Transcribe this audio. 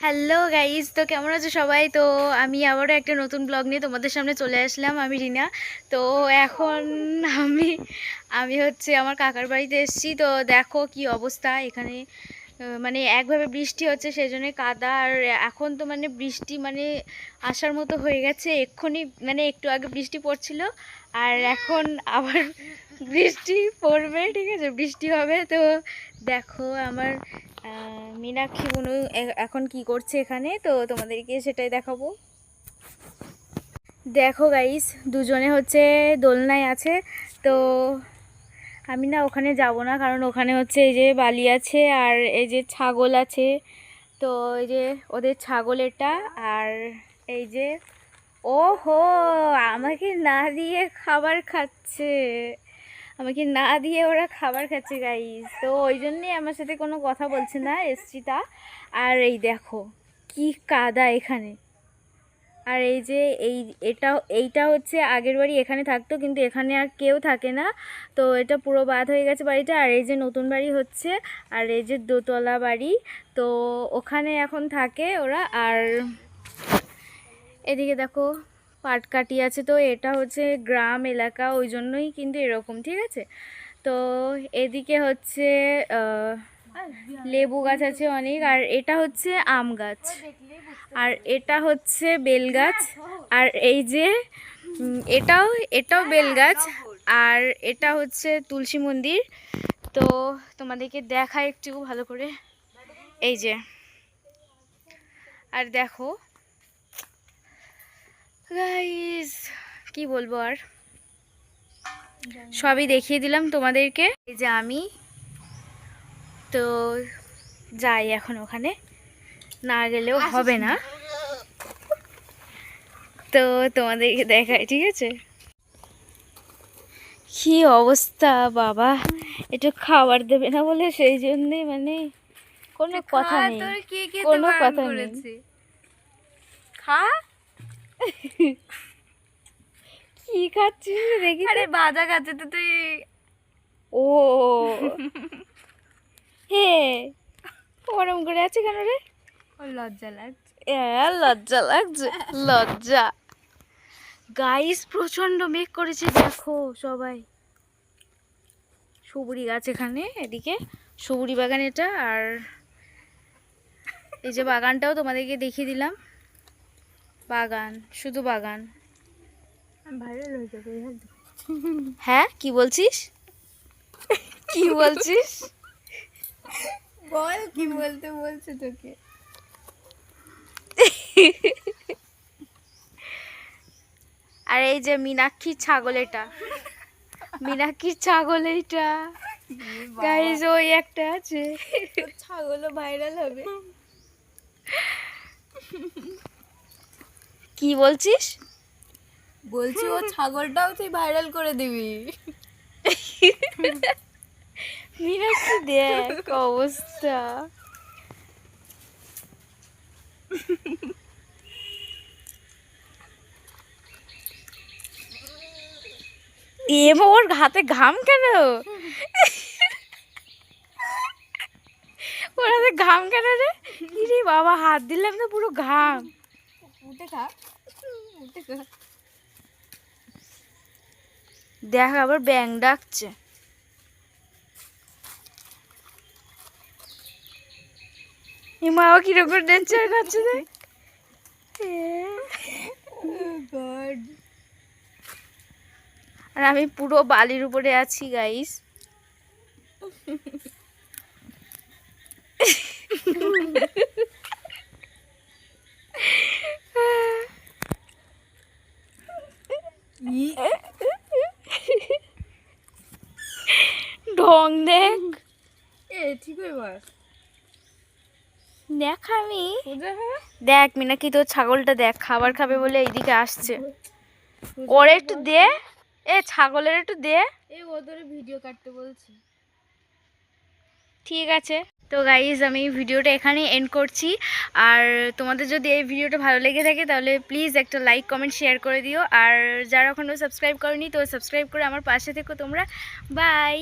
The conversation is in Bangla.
হ্যালো গাইস, তো কেমন আছো সবাই? তো আমি আবারও একটা নতুন ব্লগ নিয়ে তোমাদের সামনে চলে আসলাম। আমি রিনা। তো এখন আমি আমি হচ্ছে আমার কাকার বাড়িতে এসেছি। তো দেখো কি অবস্থা এখানে। মানে একভাবে বৃষ্টি হচ্ছে, সেই জন্য কাদা। আর এখন তো মানে বৃষ্টি মানে আসার মতো হয়ে গেছে। এক্ষুনি মানে একটু আগে বৃষ্টি পড়ছিল, আর এখন আবার বৃষ্টি পড়বে। ঠিক আছে, বৃষ্টি হবে। তো দেখো আমার মীনাক্ষী বুনু এখন কি করছে এখানে, তো তোমাদেরকে সেটাই দেখাবো। দেখো গাইস, দুজনে হচ্ছে দোলনায় আছে। তো আমি না ওখানে যাব না, কারণ ওখানে হচ্ছে এই যে বালি আছে আর এই যে ছাগল আছে। তো এই যে ওদের ছাগল এটা, আর এই যে ও হো, আমাকে না দিয়ে খাবার খাচ্ছে। আমাকে না দিয়ে ওরা খাবার খাচ্ছে গাইস। তো ওই জন্যই আমার সাথে কোনো কথা বলছে না, এসছি তা। আর এই দেখো কি কাদা এখানে। আর এই যে এইটা হচ্ছে আগের বাড়ি, এখানে থাকতো, কিন্তু এখানে আর কেউ থাকে না। তো এটা পুরো বাদ হয়ে গেছে বাড়িটা। আর এই যে নতুন বাড়ি হচ্ছে, আর এই যে দোতলা বাড়ি, তো ওখানে এখন থাকে ওরা। আর এদিকে দেখো পাটকাঠি আছে। তো এটা হচ্ছে গ্রাম এলাকা, ওই জন্যই কিন্তু এরকম। ঠিক আছে, তো এদিকে হচ্ছে লেবু গাছ আছে অনেক, আর এটা হচ্ছে আম গাছ, আর এটা হচ্ছে বেল গাছ, আর এই যে এটাও বেল গাছ, আর এটা হচ্ছে তুলসী মন্দির। তো তোমাদেরকে দেখা একটু ভালো করে, এই যে। আর দেখো গাইস, কি বলবো আর, সবই দেখিয়ে দিলাম তোমাদেরকে। এই যে আমি তো যাই এখন, ওখানে না গেলেও হবে না, তো তোমাদেরকে দেখাই। ঠিক আছে, কি অবস্থা বাবা, একটু খাবার দেবে না বলে সেই জন্যই মানে কোনো কথা নেই, কোনো কথা নেই। খা, কি খাচ্ছিস দেখি? আরে বাজা খাচ্ছে তো তুই। ও হে, ওরম করে আছে কেন রে? লজ্জা লাগছে, লজ্জা লাগছে, লজ্জা। গাইস প্রচন্ড মেঘ করেছে, দেখো সবাই। সুবুরি গাছ এখানে, এদিকে সুবুরি বাগান এটা। আর এই যে বাগানটাও তোমাদেরকে দেখিয়ে দিলাম। বাগান, শুধু বাগান। ভাইরাল হয়ে যাবে। হ্যাঁ, কি বলছিস? কি বলছিস বল, কি বলতে বলছে তোকে? আর এই যে মীনাক্ষীর ছাগল এটা, মীনাক্ষীর ছাগল এইটা গাইস। ওই একটা আছে, ছাগলও ভাইরাল হবে। কি বলছিস? বলছি ও ছাগলটাও তুই ভাইরাল করে দিবি। মীনাক্ষী দেখ অবস্থা। ওর হাতে ঘাম কেন? ওর হাতে ঘাম কেন রে? ইরে বাবা, হাত দিলাম না, পুরো ঘাম। উঠে খা, উঠে খা। দেখ আবার ব্যাং ডাকছে। মাও কিরকম ডেঞ্জার করছে দেখ। আর আমি পুরো বালির উপরে আছি গাইস। ঢং দেখ, ঠিক দেখ। আমি দেখ মীনাক্ষী, তোর ছাগলটা দেখ, খাবার খাবে বলে এইদিকে আসছে। ওর একটু দে, ছাগলের একটু দে। ওদের ভিডিও কাটতে বলছি। ঠিক আছে, তো গাইজ আমি ভিডিওটা এখানেই এন্ড করছি। আর তোমাদের যদি এই ভিডিওটা ভালো লেগে থাকে তাহলে প্লিজ একটা লাইক কমেন্ট শেয়ার করে দিও। আর যারা এখনও সাবস্ক্রাইব করনি, তো সাবস্ক্রাইব করে আমার পাশে থেকো তোমরা। বাই।